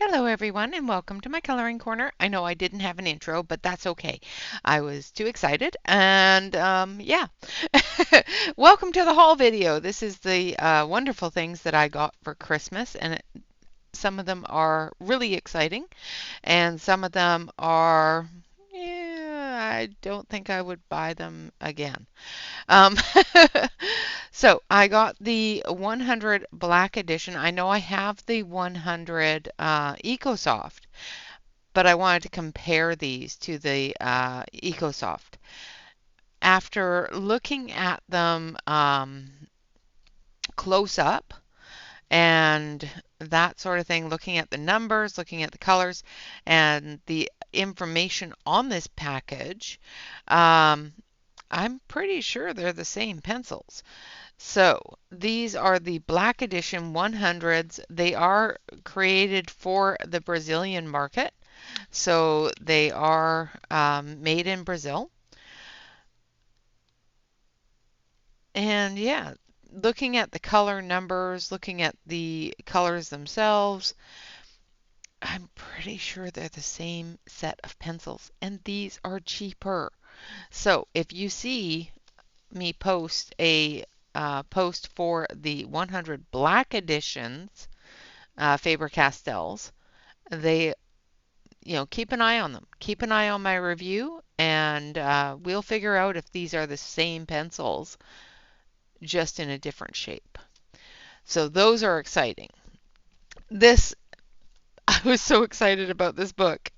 Hello everyone and welcome to my coloring corner. I know I didn't have an intro, but that's okay. I was too excited and yeah. Welcome to the haul video. This is the wonderful things that I got for Christmas and some of them are really exciting and some of them are I don't think I would buy them again. Um, so I got the 100 Black Edition. I know I have the 100 EcoSoft, but I wanted to compare these to the EcoSoft. After looking at them close up and that sort of thing, looking at the numbers, looking at the colors, and the information on this package, um, I'm pretty sure they're the same pencils. So these are the Black Edition 100s. They are created for the Brazilian market. So they are made in Brazil. And yeah, looking at the color numbers, looking at the colors themselves, I'm pretty sure they're the same set of pencils. And these are cheaper. So if you see me post a post for the 100 Black Editions, Faber-Castells, they, keep an eye on them. Keep an eye on my review, and we'll figure out if these are the same pencils, just in a different shape. So those are exciting. This, I was so excited about this book.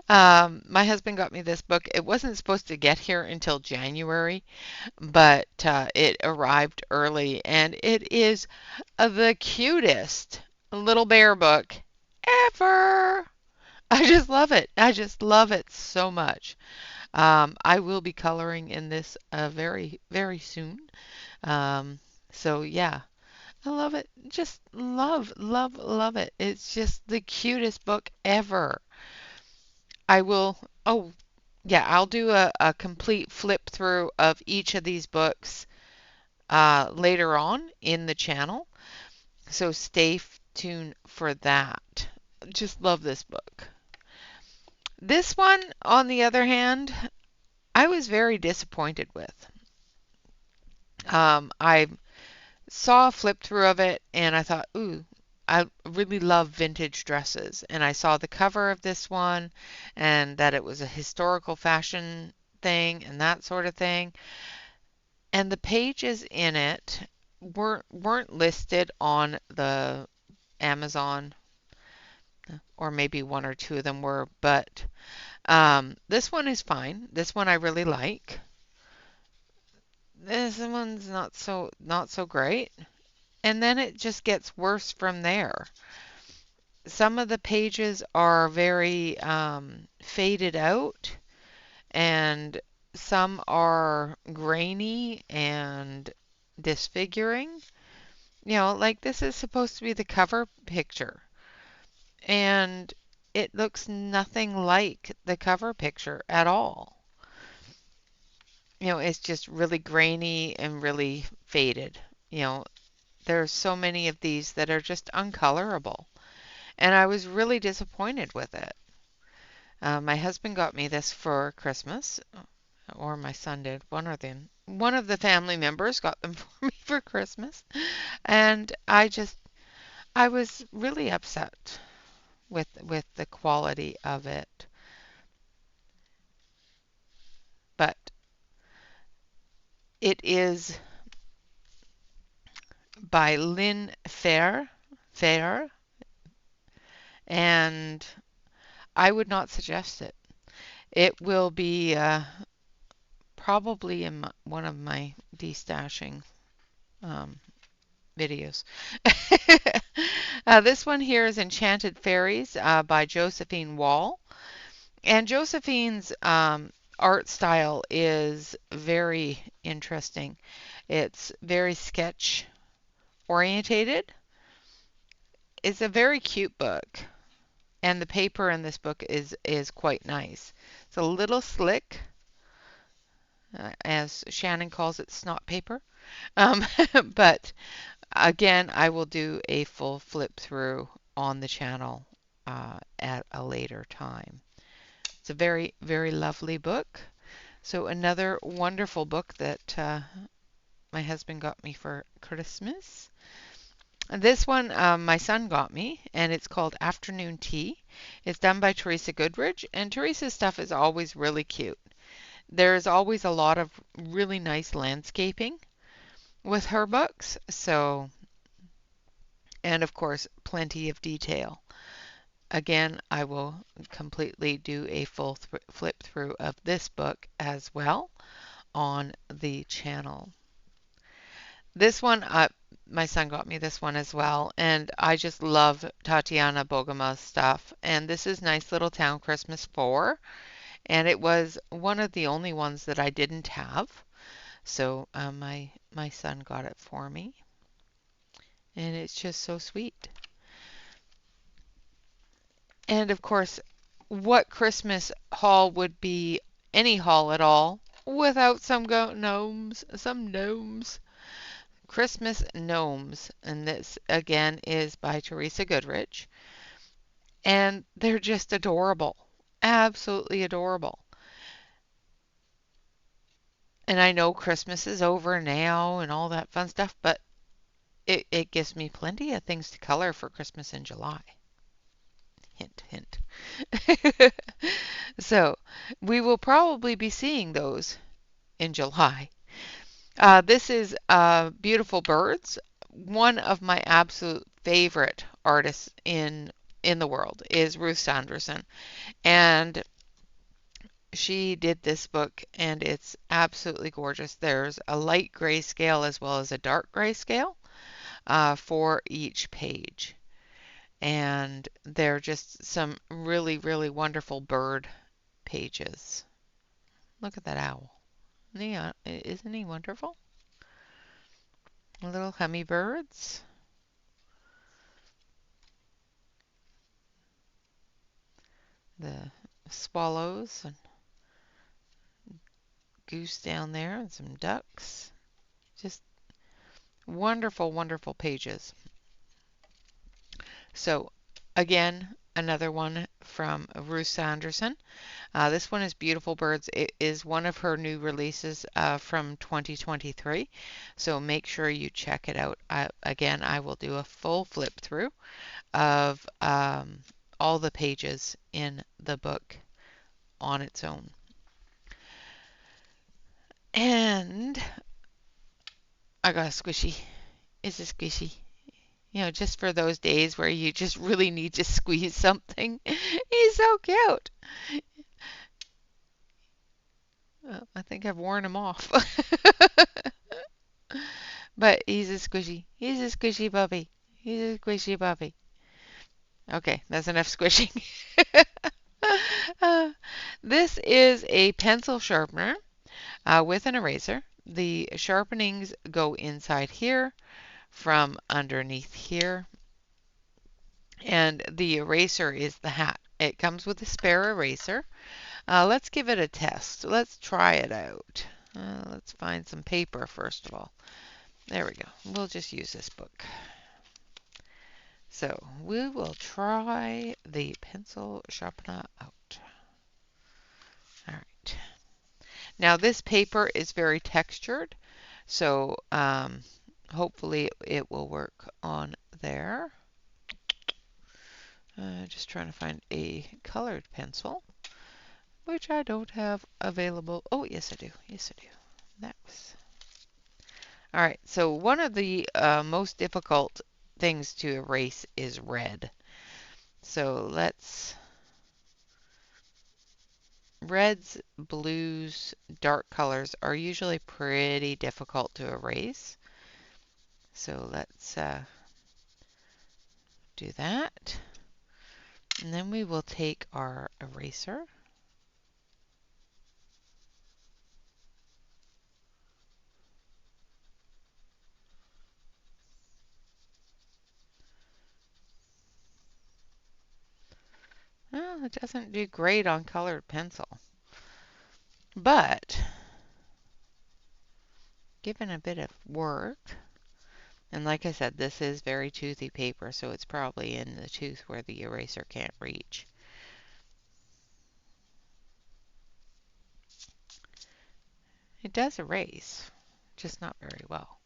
My husband got me this book. It wasn't supposed to get here until January, but it arrived early, and it is the cutest little bear book ever. I just love it. I just love it so much. I will be coloring in this very, very soon. Um, so yeah, I love it. Just love, love, love it. It's just the cutest book ever. I will, oh yeah, I'll do a complete flip through of each of these books later on in the channel. So stay tuned for that. Just love this book. This one, on the other hand, I was very disappointed with. I saw a flip through of it and I thought, ooh, I really love vintage dresses. And I saw the cover of this one and that it was a historical fashion thing and that sort of thing. And the pages in it weren't listed on the Amazon, or maybe one or two of them were, but this one is fine. This one I really like. This one's not so great. And then it just gets worse from there. Some of the pages are very faded out, and some are grainy and disfiguring. Like this is supposed to be the cover picture, and it looks nothing like the cover picture at all. It's just really grainy and really faded. You know, there's so many of these that are just uncolorable. And I was really disappointed with it. My husband got me this for Christmas, or my son did. One of the family members got them for me for Christmas, and I was really upset with the quality of it. But it is by Lynn Fair, and I would not suggest it. It will be probably in one of my destashing um, videos. This one here is Enchanted Fairies by Josephine Wall. And Josephine's art style is very interesting. It's very sketch orientated. It's a very cute book, and the paper in this book is quite nice. It's a little slick, as Shannon calls it, snot paper. Um, but again, I will do a full flip through on the channel at a later time. It's a very, very lovely book. So another wonderful book that my husband got me for Christmas. This one my son got me, and it's called Afternoon Tea. It's done by Teresa Goodridge, and Teresa's stuff is always really cute. There's always a lot of really nice landscaping with her books, so, and of course, plenty of detail. Again, I will completely do a full flip through of this book as well on the channel. This one, my son got me this one as well, and I just love Tatiana Bogama's stuff. And this is Nice Little Town Christmas 4, and it was one of the only ones that I didn't have. So my son got it for me, and it's just so sweet. And of course, what Christmas haul would be any haul at all without some gnomes, some gnomes. Christmas Gnomes, and this again is by Teresa Goodridge, and they're just adorable, absolutely adorable. And I know Christmas is over now and all that fun stuff, but it gives me plenty of things to color for Christmas in July. Hint, hint. So we will probably be seeing those in July. This is Beautiful Birds. One of my absolute favorite artists in the world is Ruth Sanderson, and she did this book, and it's absolutely gorgeous. There's a light gray scale as well as a dark gray scale for each page, and they're just some really, really wonderful bird pages. Look at that owl. Isn't he wonderful? Little hummingbirds. The swallows and goose down there and some ducks. Just wonderful, wonderful pages. So again, another one from Ruth Sanderson. This one is Beautiful Birds. It is one of her new releases from 2023. So make sure you check it out. Again, I will do a full flip through of all the pages in the book on its own. And I got a squishy. It's a squishy. You know, just for those days where you just really need to squeeze something. He's so cute. Well, I think I've worn him off. But he's a squishy. He's a squishy puppy. He's a squishy puppy. Okay, that's enough squishing. This is a pencil sharpener with an eraser. The sharpenings go inside here from underneath here, and the eraser is the hat. It comes with a spare eraser. Let's give it a test. Let's try it out. Let's find some paper first of all. There we go. We'll just use this book. So we will try the pencil sharpener out. All right. Now this paper is very textured, so hopefully it will work on there. Just trying to find a colored pencil, which I don't have available. Oh, yes I do. Yes I do. That was... All right, so one of the most difficult things to erase is red. So let's... Reds, blues, dark colors are usually pretty difficult to erase. So let's do that. And then we will take our eraser. Well, it doesn't do great on colored pencil. But given a bit of work, And like I said, this is very toothy paper, so it's probably in the tooth where the eraser can't reach. It does erase, just not very well.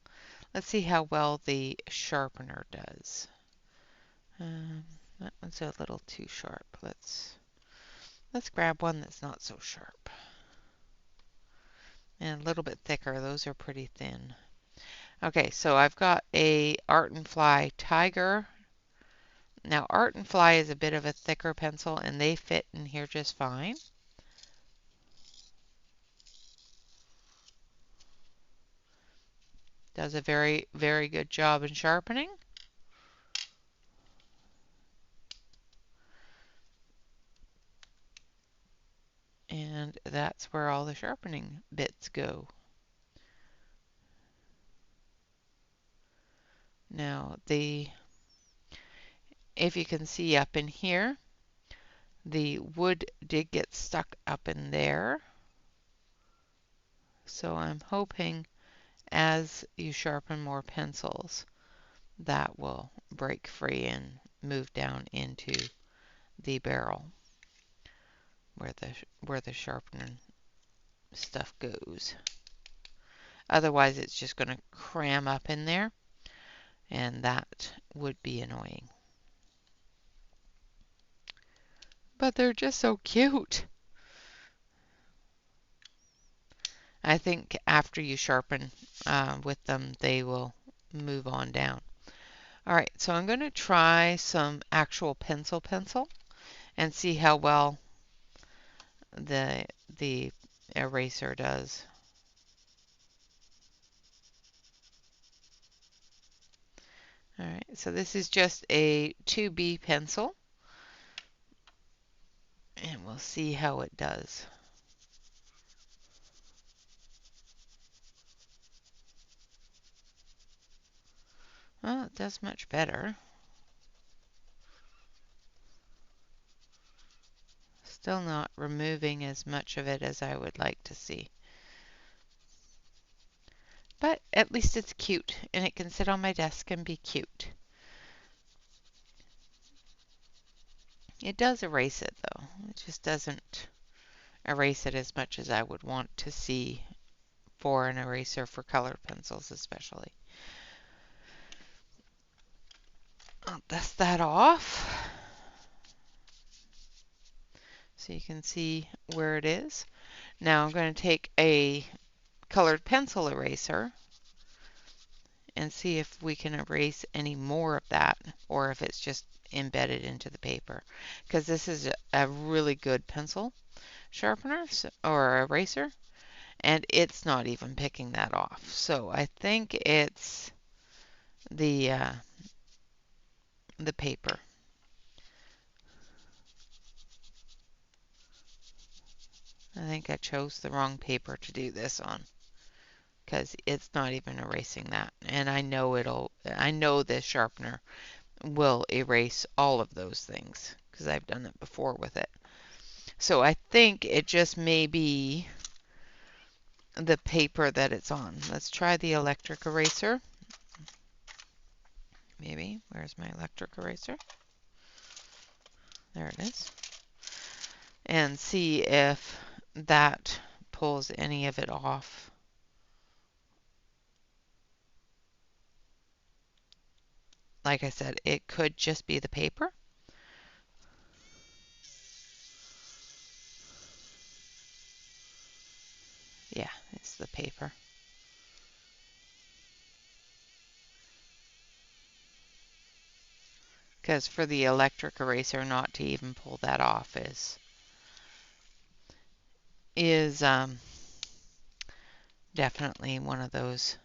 Let's see how well the sharpener does. That one's a little too sharp. Let's grab one that's not so sharp. And a little bit thicker. Those are pretty thin. Okay, so I've got a Art and Fly Tiger. Now Art and Fly is a bit of a thicker pencil and they fit in here just fine. Does a very, very good job in sharpening. And that's where all the sharpening bits go. Now if you can see up in here, the wood did get stuck up in there. So I'm hoping as you sharpen more pencils, that will break free and move down into the barrel where the sharpening stuff goes. Otherwise, it's just going to cram up in there, and that would be annoying. But they're just so cute. I think after you sharpen with them, they will move on down. All right, so I'm going to try some actual pencil and see how well the eraser does. All right, so this is just a 2B pencil, and we'll see how it does. Well, it does much better. Still not removing as much of it as I would like to see. But at least it's cute, and it can sit on my desk and be cute. It does erase it, though. It just doesn't erase it as much as I would want to see for an eraser for colored pencils especially. I'll dust that off so you can see where it is. Now I'm going to take a colored pencil eraser and see if we can erase any more of that or if it's just embedded into the paper, because this is a really good pencil sharpener or eraser, and it's not even picking that off. So I think it's the paper. I think I chose the wrong paper to do this on, because it's not even erasing that. And I know this sharpener will erase all of those things because I've done it before with it. So I think it just may be the paper that it's on. Let's try the electric eraser. Maybe. Where's my electric eraser? There it is. And see if that pulls any of it off. Like I said, it could just be the paper. Yeah, it's the paper. Because for the electric eraser not to even pull that off is definitely one of those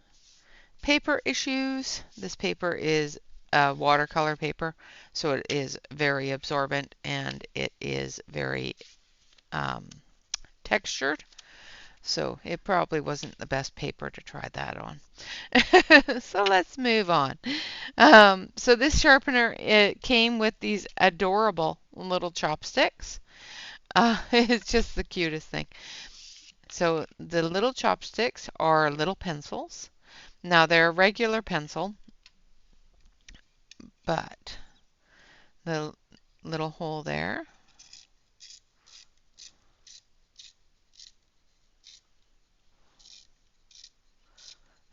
paper issues. This paper is watercolor paper, so it is very absorbent and it is very textured. So it probably wasn't the best paper to try that on. So let's move on. So this sharpener, it came with these adorable little chopsticks. It's just the cutest thing. So the little chopsticks are little pencils. Now they're a regular pencil, but the little hole there.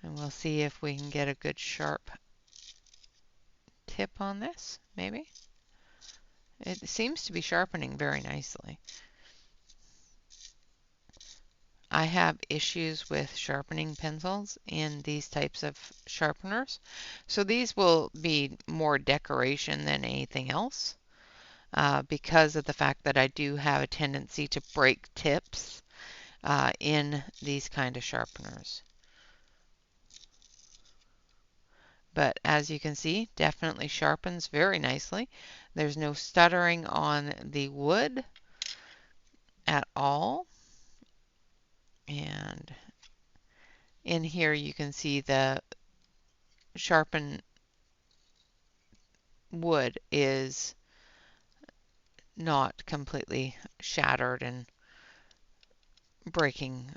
And we'll see if we can get a good sharp tip on this, maybe. It seems to be sharpening very nicely. I have issues with sharpening pencils in these types of sharpeners. So these will be more decoration than anything else because of the fact that I do have a tendency to break tips in these kind of sharpeners. But as you can see, definitely sharpens very nicely. There's no stuttering on the wood at all. And in here you can see the sharpened wood is not completely shattered and breaking.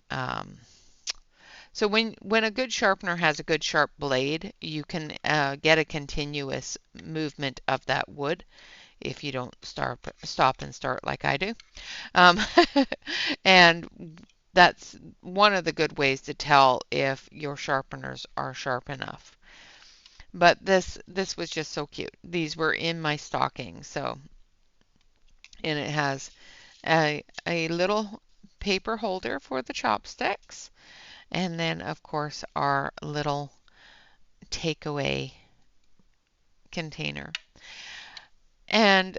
So when a good sharpener has a good sharp blade, you can get a continuous movement of that wood if you don't stop and start like I do. Um, and that's one of the good ways to tell if your sharpeners are sharp enough. But this was just so cute. These were in my stocking, so and it has a little paper holder for the chopsticks, and then of course our little takeaway container. And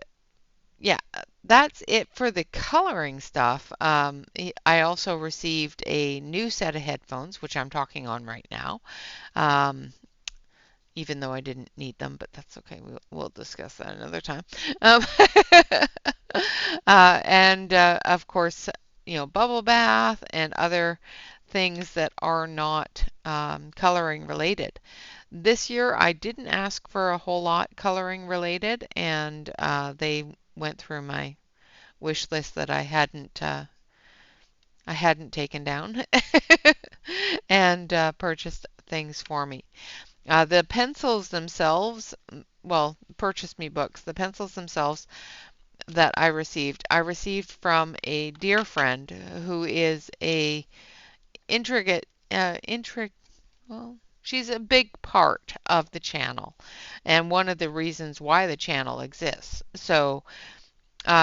yeah, that's it for the coloring stuff. I also received a new set of headphones, which I'm talking on right now. Um, even though I didn't need them, but that's okay. We'll discuss that another time. Um, and of course, bubble bath and other things that are not coloring related. This year, I didn't ask for a whole lot coloring related, and they went through my wish list that I hadn't taken down and purchased things for me. The pencils themselves, well, purchased me books. The pencils themselves that I received from a dear friend who is a intricate, well, she's a big part of the channel and one of the reasons why the channel exists. So,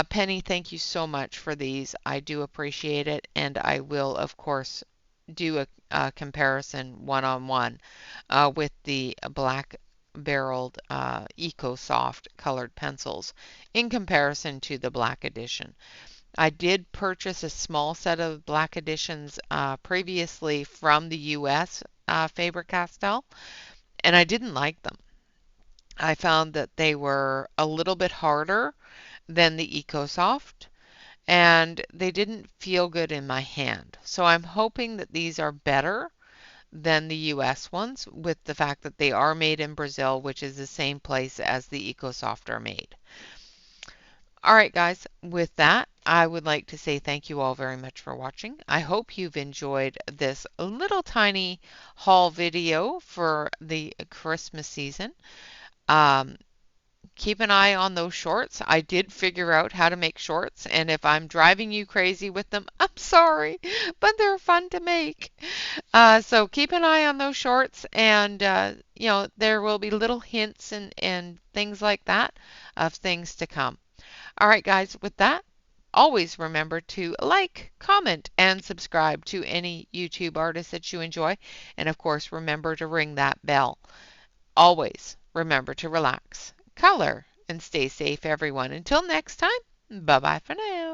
Penny, thank you so much for these. I do appreciate it, and I will, of course, do a comparison one-on-one with the black barreled EcoSoft colored pencils in comparison to the black edition. I did purchase a small set of black editions previously from the US Faber-Castell, and I didn't like them. I found that they were a little bit harder than the EcoSoft, and they didn't feel good in my hand. So I'm hoping that these are better than the US ones with the fact that they are made in Brazil, which is the same place as the EcoSoft are made. All right, guys, with that, I would like to say thank you all very much for watching. I hope you've enjoyed this little tiny haul video for the Christmas season. Um, Keep an eye on those shorts. I did figure out how to make shorts, and if I'm driving you crazy with them, I'm sorry, but they're fun to make. So keep an eye on those shorts, and there will be little hints and things like that of things to come. All right, guys, with that, always remember to like, comment, and subscribe to any YouTube artist that you enjoy. And of course, remember to ring that bell. Always remember to relax, color, and stay safe, everyone. Until next time, bye-bye for now.